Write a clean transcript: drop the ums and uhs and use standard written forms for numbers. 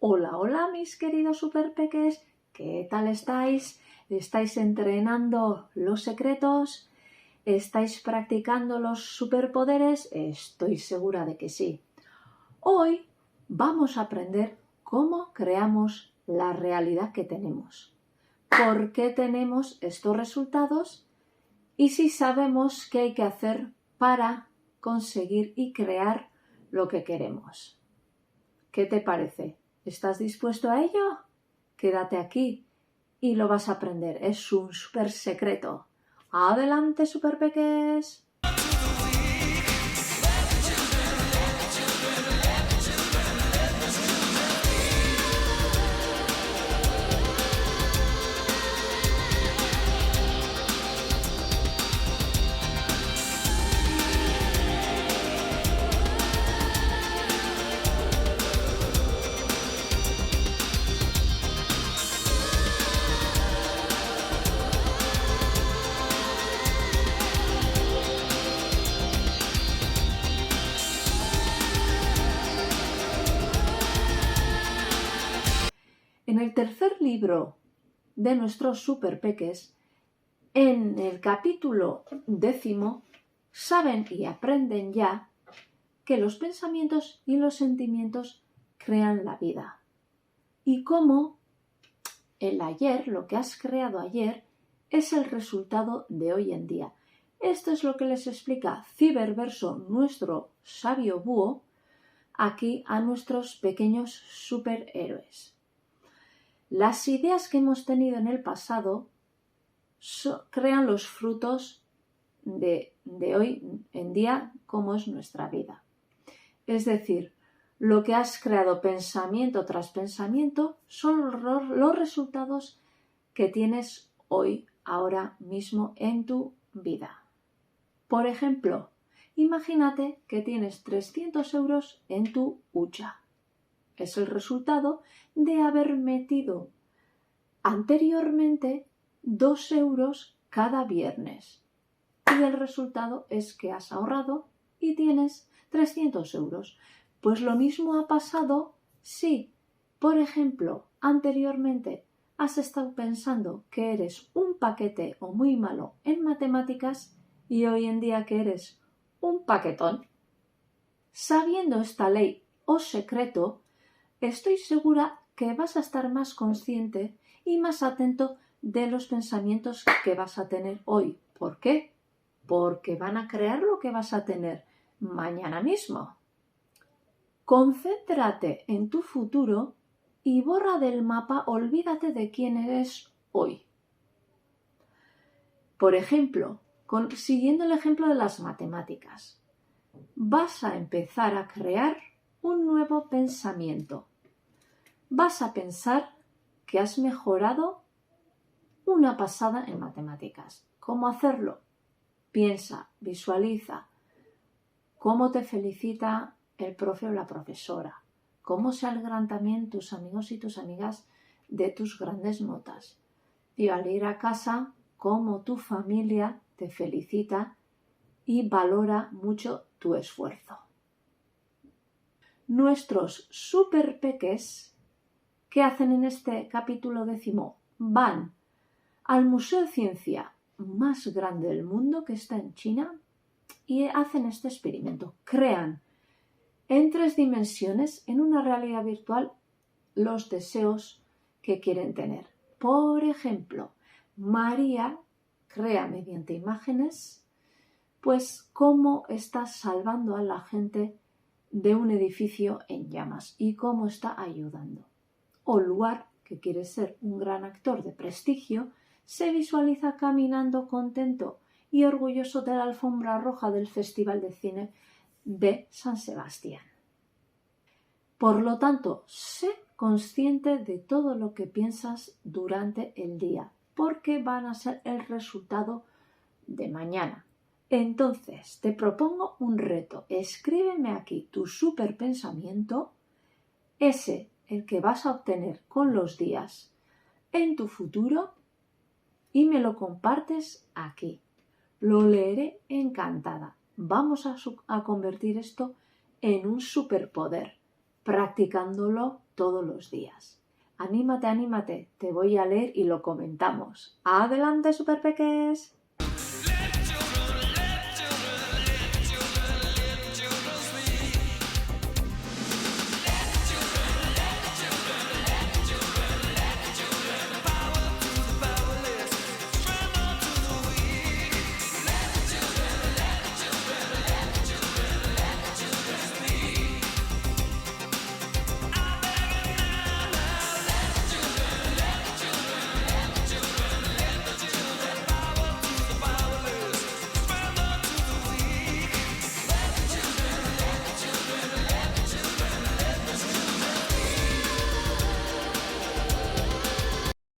Hola, hola mis queridos superpeques, ¿qué tal estáis? ¿Estáis entrenando los secretos? ¿Estáis practicando los superpoderes? Estoy segura de que sí. Hoy vamos a aprender cómo creamos la realidad que tenemos, por qué tenemos estos resultados y si sabemos qué hay que hacer para conseguir y crear lo que queremos. ¿Qué te parece? ¿Estás dispuesto a ello? Quédate aquí y lo vas a aprender. Es un súper secreto. ¡Adelante, superpeques! En el tercer libro de nuestros superpeques, en el capítulo 10, saben y aprenden ya que los pensamientos y los sentimientos crean la vida. Y cómo el ayer, lo que has creado ayer, es el resultado de hoy en día. Esto es lo que les explica Ciberverso, nuestro sabio búho, aquí a nuestros pequeños superhéroes. Las ideas que hemos tenido en el pasado crean los frutos de hoy en día, como es nuestra vida. Es decir, lo que has creado pensamiento tras pensamiento son los resultados que tienes hoy, ahora mismo en tu vida. Por ejemplo, imagínate que tienes 300 euros en tu hucha. Es el resultado de haber metido anteriormente 2 euros cada viernes. Y el resultado es que has ahorrado y tienes 300 euros. Pues lo mismo ha pasado si, por ejemplo, anteriormente has estado pensando que eres un paquete o muy malo en matemáticas y hoy en día que eres un paquetón. Sabiendo esta ley o secreto, estoy segura que vas a estar más consciente y más atento de los pensamientos que vas a tener hoy. ¿Por qué? Porque van a crear lo que vas a tener mañana mismo. Concéntrate en tu futuro y borra del mapa, olvídate de quién eres hoy. Por ejemplo, siguiendo el ejemplo de las matemáticas, vas a empezar a crear un nuevo pensamiento. Vas a pensar que has mejorado una pasada en matemáticas. ¿Cómo hacerlo? Piensa, visualiza cómo te felicita el profe o la profesora, cómo se alegran también tus amigos y tus amigas de tus grandes notas. Y al ir a casa, cómo tu familia te felicita y valora mucho tu esfuerzo. Nuestros superpeques, ¿qué hacen en este capítulo 10? Van al Museo de Ciencia más grande del mundo, que está en China, y hacen este experimento. Crean en 3 dimensiones, en una realidad virtual, los deseos que quieren tener. Por ejemplo, María crea mediante imágenes, pues cómo está salvando a la gente de un edificio en llamas y cómo está ayudando. O Luar, que quiere ser un gran actor de prestigio, se visualiza caminando contento y orgulloso de la alfombra roja del Festival de Cine de San Sebastián. Por lo tanto, sé consciente de todo lo que piensas durante el día, porque van a ser el resultado de mañana. Entonces, te propongo un reto. Escríbeme aquí tu superpensamiento, ese el que vas a obtener con los días en tu futuro, y me lo compartes aquí. Lo leeré encantada. Vamos a convertir esto en un superpoder. practicándolo todos los días. Anímate, anímate, te voy a leer y lo comentamos. ¡Adelante, superpeques!